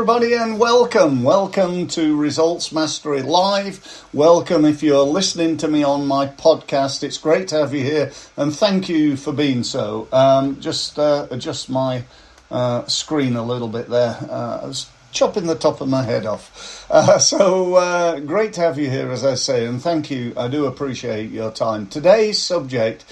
everybody, and welcome to Results Mastery Live. Welcome if you're listening to me on my podcast. It's great to have you here, and thank you for being so. Just adjust my screen a little bit there. I was chopping the top of my head off. So great to have you here, as I say, and thank you. I do appreciate your time. Today's subject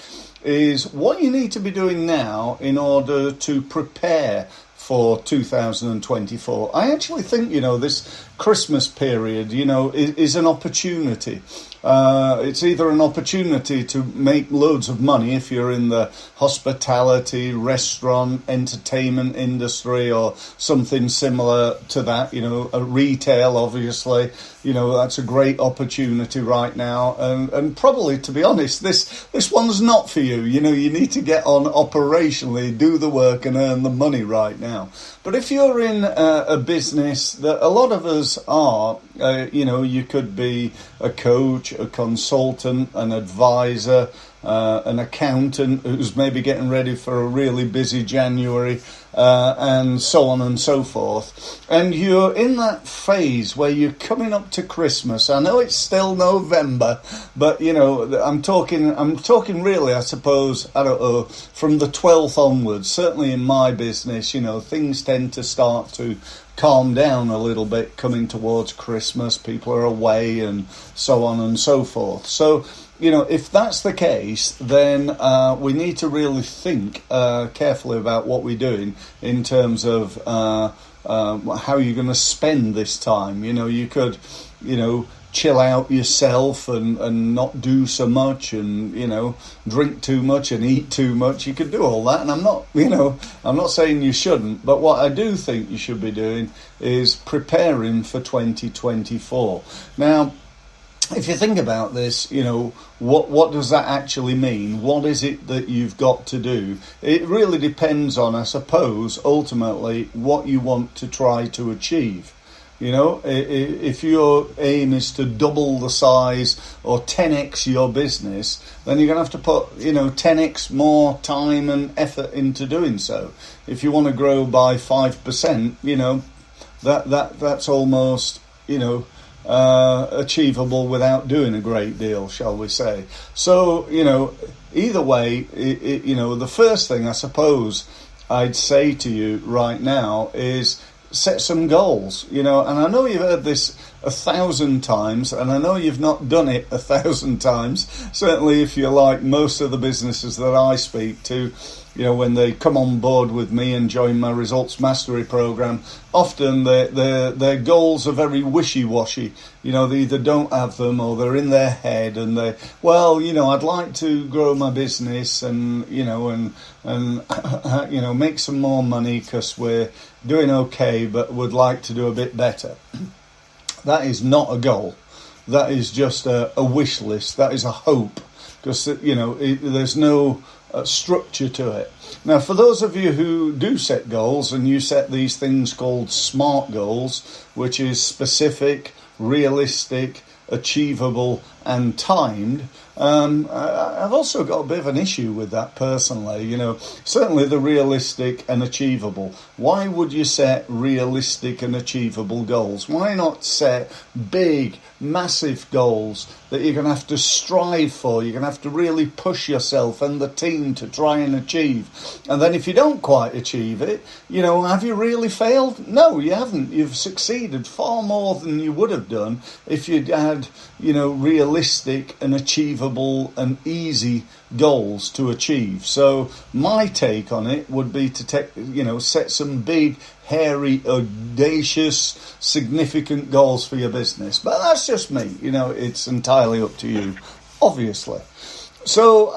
is what you need to be doing now in order to prepare for 2024. I actually think, this Christmas period, is an opportunity. It's either an opportunity to make loads of money if you're in the hospitality, restaurant, entertainment industry or something similar to that, a retail, obviously. That's a great opportunity right now. And probably, to be honest, this one's not for you. You need to get on operationally, do the work and earn the money right now. But if you're in a business that a lot of us are, you could be a coach, a consultant, an advisor, an accountant who's maybe getting ready for a really busy January, and so on and so forth. And you're in that phase where you're coming up to Christmas. I know it's still November, but I'm talking really, I suppose, I don't know, from the 12th onwards. Certainly in my business, things tend to start to calm down a little bit coming towards Christmas. People are away and so on and so forth. So, if that's the case, then we need to really think carefully about what we're doing in terms of how you're going to spend this time. You could, chill out yourself and not do so much and, drink too much and eat too much. You could do all that. And I'm not saying you shouldn't. But what I do think you should be doing is preparing for 2024. Now, if you think about this, what does that actually mean? What is it that you've got to do? It really depends on, I suppose, ultimately what you want to try to achieve. If your aim is to double the size or 10x your business, then you're going to have to put, 10x more time and effort into doing so. If you want to grow by 5%, that's almost, achievable without doing a great deal, shall we say. So, either way, the first thing I suppose I'd say to you right now is set some goals, and I know you've heard this 1,000 times, and I know you've not done it 1,000 times. Certainly if you're like most of the businesses that I speak to, when they come on board with me and join my Results Mastery program, often their goals are very wishy-washy. They either don't have them or they're in their head and I'd like to grow my business and make some more money because we're doing okay, but would like to do a bit better. That is not a goal. That is just a wish list. That is a hope because, there's no structure to it. Now, for those of you who do set goals and you set these things called SMART goals, which is specific, realistic, achievable and timed, I've also got a bit of an issue with that personally. Certainly the realistic and achievable. Why would you set realistic and achievable goals? Why not set big, massive goals that you're going to have to strive for? You're going to have to really push yourself and the team to try and achieve. And then if you don't quite achieve it, have you really failed? No, you haven't. You've succeeded far more than you would have done if you'd had, realistic and achievable and easy goals to achieve. So my take on it would be to set some big, hairy, audacious, significant goals for your business. But that's just me. It's entirely up to you, obviously. So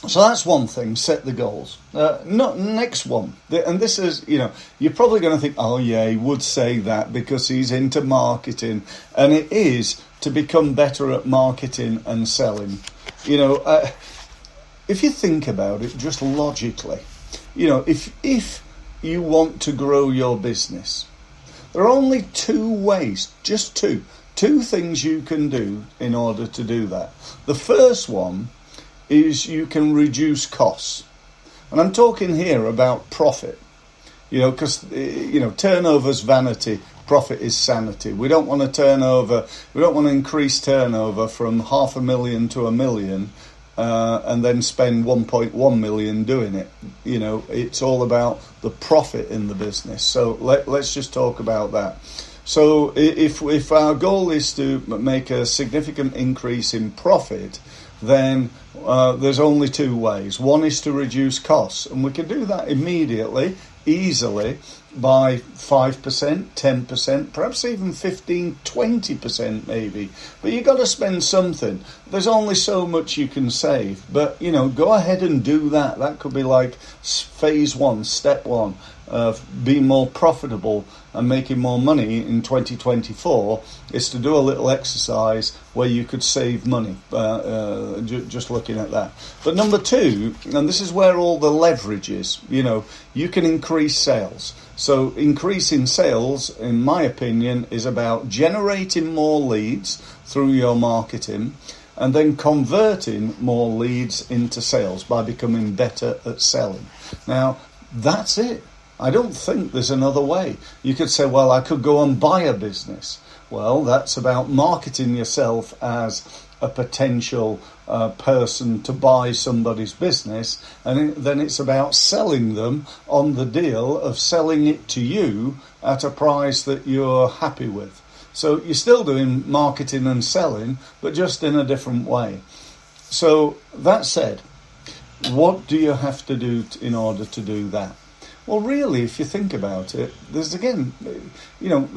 that's one thing, set the goals. Next one, and this is, you're probably going to think, oh yeah, he would say that because he's into marketing, and it is to become better at marketing and selling. If you think about it just logically, if you want to grow your business, there are only two ways, just two things you can do in order to do that. The first one is you can reduce costs. And I'm talking here about profit. because turnover's vanity, profit is sanity. We don't want to increase turnover from 500,000 to 1 million and then spend 1.1 million doing it. It's all about the profit in the business. So let's just talk about that. So if our goal is to make a significant increase in profit, then there's only two ways. One is to reduce costs, and we can do that immediately, easily, by 5%, 10%, perhaps even 15, 20% maybe. But you've got to spend something. There's only so much you can save. But, go ahead and do that. That could be like phase one, step one, of being more profitable and making more money in 2024, is to do a little exercise where you could save money, just looking at that. But number two, and this is where all the leverage is, you can increase sales. So increasing sales, in my opinion, is about generating more leads through your marketing and then converting more leads into sales by becoming better at selling. Now, that's it. I don't think there's another way. You could say, well, I could go and buy a business. Well, that's about marketing yourself as a potential person to buy somebody's business, and then it's about selling them on the deal of selling it to you at a price that you're happy with. So you're still doing marketing and selling, but just in a different way. So that said, what do you have to do in order to do that? Well, really, if you think about it, there's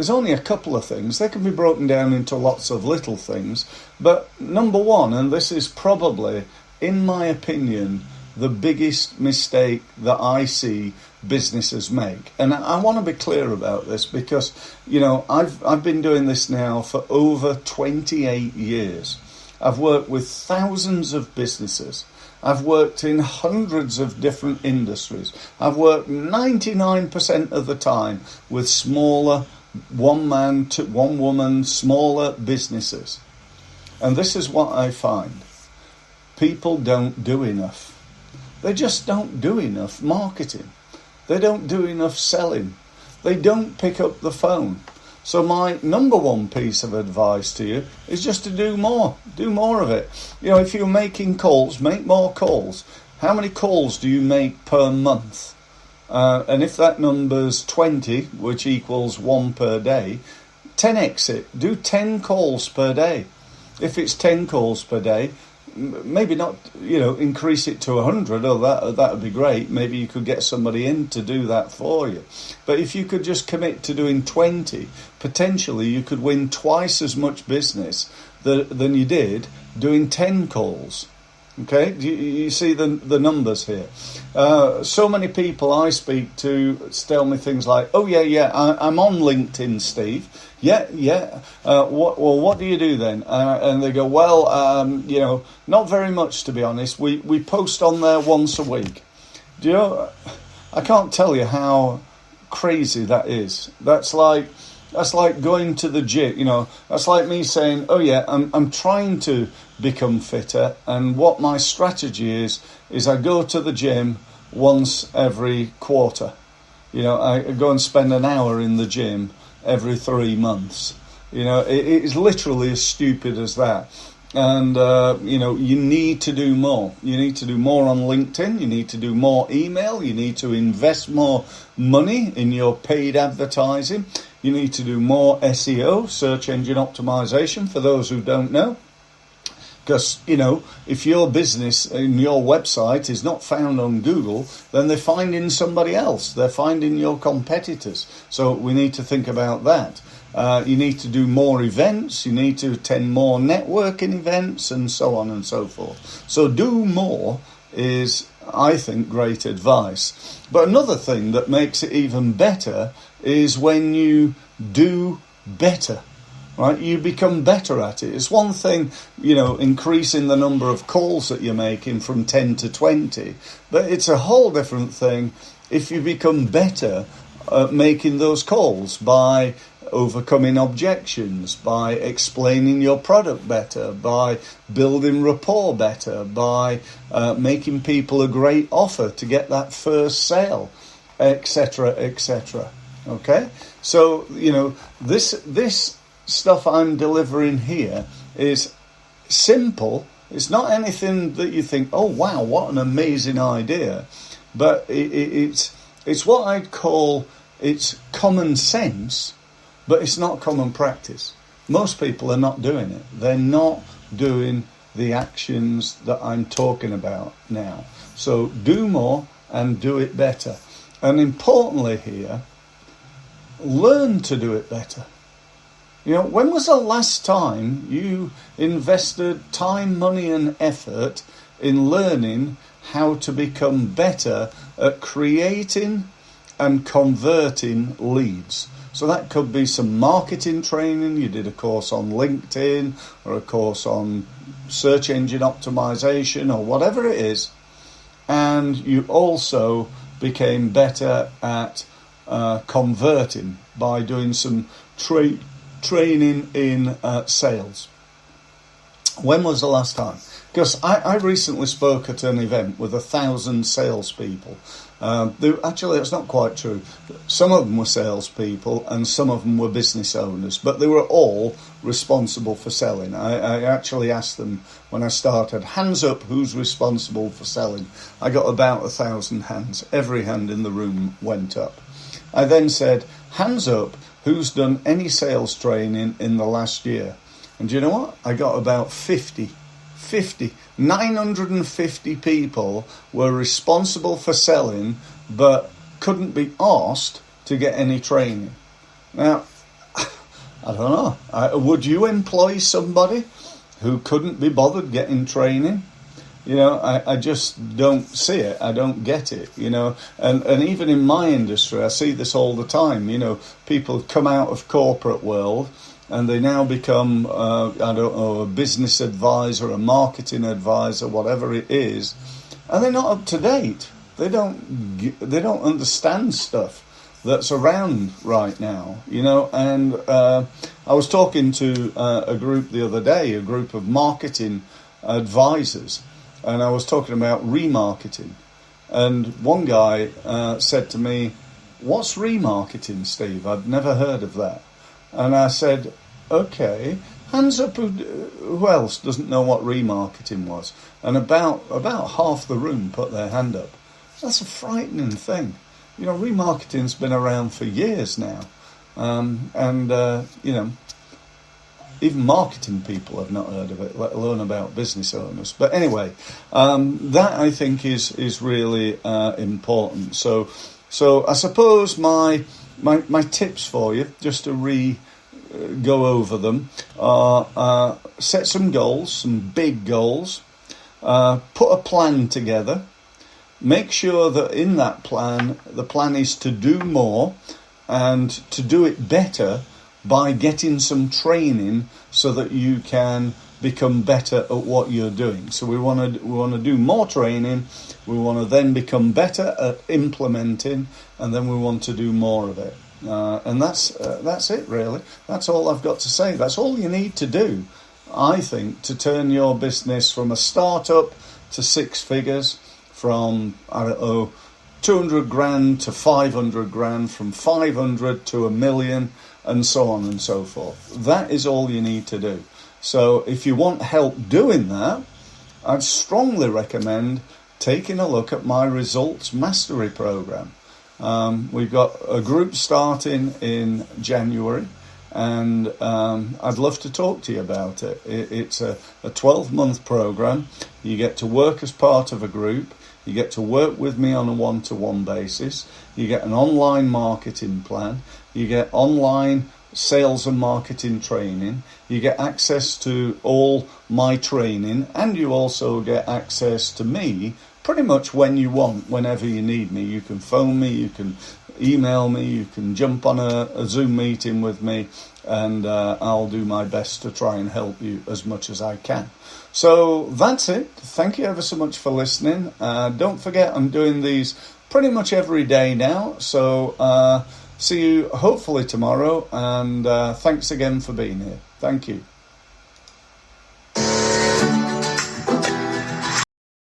only a couple of things. They can be broken down into lots of little things. But number one, and this is probably, in my opinion, the biggest mistake that I see businesses make. And I want to be clear about this because, I've been doing this now for over 28 years. I've worked with thousands of businesses. I've worked in hundreds of different industries. I've worked 99% of the time with smaller, one-man to one-woman, smaller businesses. And this is what I find. People don't do enough. They just don't do enough marketing. They don't do enough selling. They don't pick up the phone. So my number one piece of advice to you is just to do more. Do more of it. If you're making calls, make more calls. How many calls do you make per month? And if that number's 20, which equals 1 per day, 10x it. Do 10 calls per day. If it's 10 calls per day, maybe not, increase it to 100. Oh, that would be great. Maybe you could get somebody in to do that for you. But if you could just commit to doing 20, potentially you could win twice as much business than you did doing 10 calls. Okay, you see the numbers here. So many people I speak to tell me things like, "Oh yeah, I'm on LinkedIn, Steve." Yeah. What do you do then? And they go, "Well, not very much, to be honest. We post on there once a week." I can't tell you how crazy that is. That's like going to the gym. That's like me saying, "Oh yeah, I'm trying to become fitter, and what my strategy is I go to the gym once every quarter. I go and spend an hour in the gym every 3 months." It is literally as stupid as that. And, you need to do more. You need to do more on LinkedIn. You need to do more email. You need to invest more money in your paid advertising. You need to do more SEO, search engine optimization, for those who don't know. Because, if your business and your website is not found on Google, then they're finding somebody else. They're finding your competitors. So we need to think about that. You need to do more events. You need to attend more networking events and so on and so forth. So do more is, I think, great advice. But another thing that makes it even better is when you do better. Right, you become better at it. It's one thing, increasing the number of calls that you're making from 10 to 20, but it's a whole different thing if you become better at making those calls by overcoming objections, by explaining your product better, by building rapport better, by making people a great offer to get that first sale. etc., etc. Okay? So, this stuff I'm delivering here is simple. It's not anything that you think, oh, wow, what an amazing idea. But it's what I'd call, it's common sense, but it's not common practice. Most people are not doing it. They're not doing the actions that I'm talking about now. So do more and do it better. And importantly here, learn to do it better. When was the last time you invested time, money and effort in learning how to become better at creating and converting leads? So that could be some marketing training. You did a course on LinkedIn or a course on search engine optimization or whatever it is. And you also became better at converting by doing some training in sales. When was the last time? Because I recently spoke at an event with 1,000 salespeople. Actually, that's not quite true. Some of them were salespeople and some of them were business owners, but they were all responsible for selling. I actually asked them when I started, hands up, who's responsible for selling? I got about 1,000 hands. Every hand in the room went up. I then said, hands up, who's done any sales training in the last year? And do you know what? I got about 950 people were responsible for selling, but couldn't be asked to get any training. Now, I don't know. Would you employ somebody who couldn't be bothered getting training? I just don't see it. I don't get it, And even in my industry, I see this all the time. People come out of corporate world and they now become, a business advisor, a marketing advisor, whatever it is, and they're not up to date. They don't understand stuff that's around right now, And I was talking to a group the other day, a group of marketing advisors, and I was talking about remarketing. And one guy said to me, "What's remarketing, Steve? I've never heard of that." And I said, okay, hands up who else doesn't know what remarketing was? And about half the room put their hand up. That's a frightening thing. Remarketing's been around for years now. Even marketing people have not heard of it, let alone about business owners. But anyway, that I think is really important. So I suppose my tips for you, just to go over them, are set some goals, some big goals, put a plan together, make sure that in that plan, the plan is to do more and to do it better by getting some training so that you can become better at what you're doing. So we want to do more training, we want to then become better at implementing, and then we want to do more of it. And that's it, really. That's all I've got to say. That's all you need to do, I think, to turn your business from a startup to six figures, from, 200 grand to 500 grand, from 500 to 1 million, and so on and so forth. That is all you need to do. So if you want help doing that, I'd strongly recommend taking a look at my Results Mastery Program. We've got a group starting in January, and I'd love to talk to you about it. It's a 12-month program. You get to work as part of a group. You get to work with me on a one-to-one basis. You get an online marketing plan. You get online sales and marketing training. You get access to all my training, and you also get access to me pretty much when you want, whenever you need me. You can phone me, you can email me, you can jump on a Zoom meeting with me, and I'll do my best to try and help you as much as I can. So that's it. Thank you ever so much for listening. Don't forget, I'm doing these pretty much every day now. So see you hopefully tomorrow, and thanks again for being here. Thank you.